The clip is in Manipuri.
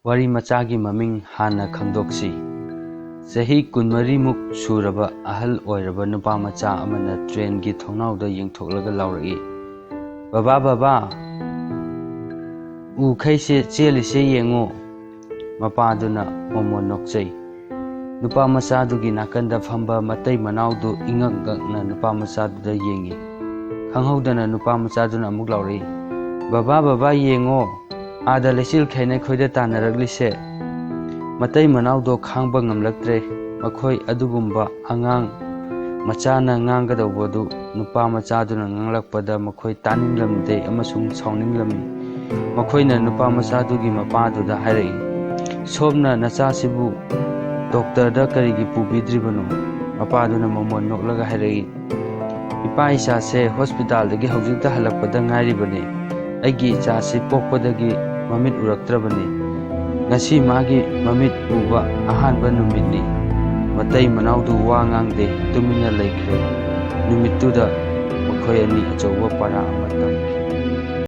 wari machagi maming Hanna Khangdoksi. Sahi kunmarimuk suraba ahal oiraba nupa macha amana train gi thongnauda yengthoklaga lauragi. Baba u khaise chelise yengo. Mapaduna momo nokchai. Nupa macha dugi nakanda phamba matai manaudu ingangna nupa macha duda yengi. Khanghaudana nupa macha duna amuk lauri. Baba yengo. Ada lesil khaina khoida tanaraglise matai manaudo khangba ngamlaktre makhoi adugumba angang machana nganggadawbodu nupa machaduna nganglakpada makhoi taninglamde amasung sauninglamni makhoina nupa machadugi mapaduda hairai somna nachasibu doctor da karigi pubidribano mapaduna momon noklaga hairai ipa isa se hospital dagi hojikta halakpada ngairibane aigi ichasi pokpadagi mamit uraktrabani ngasi magi mamit uba ahanba numitni matai manaudu wa ngangde tumina laikre numittuda makhoi ani achauba para amatam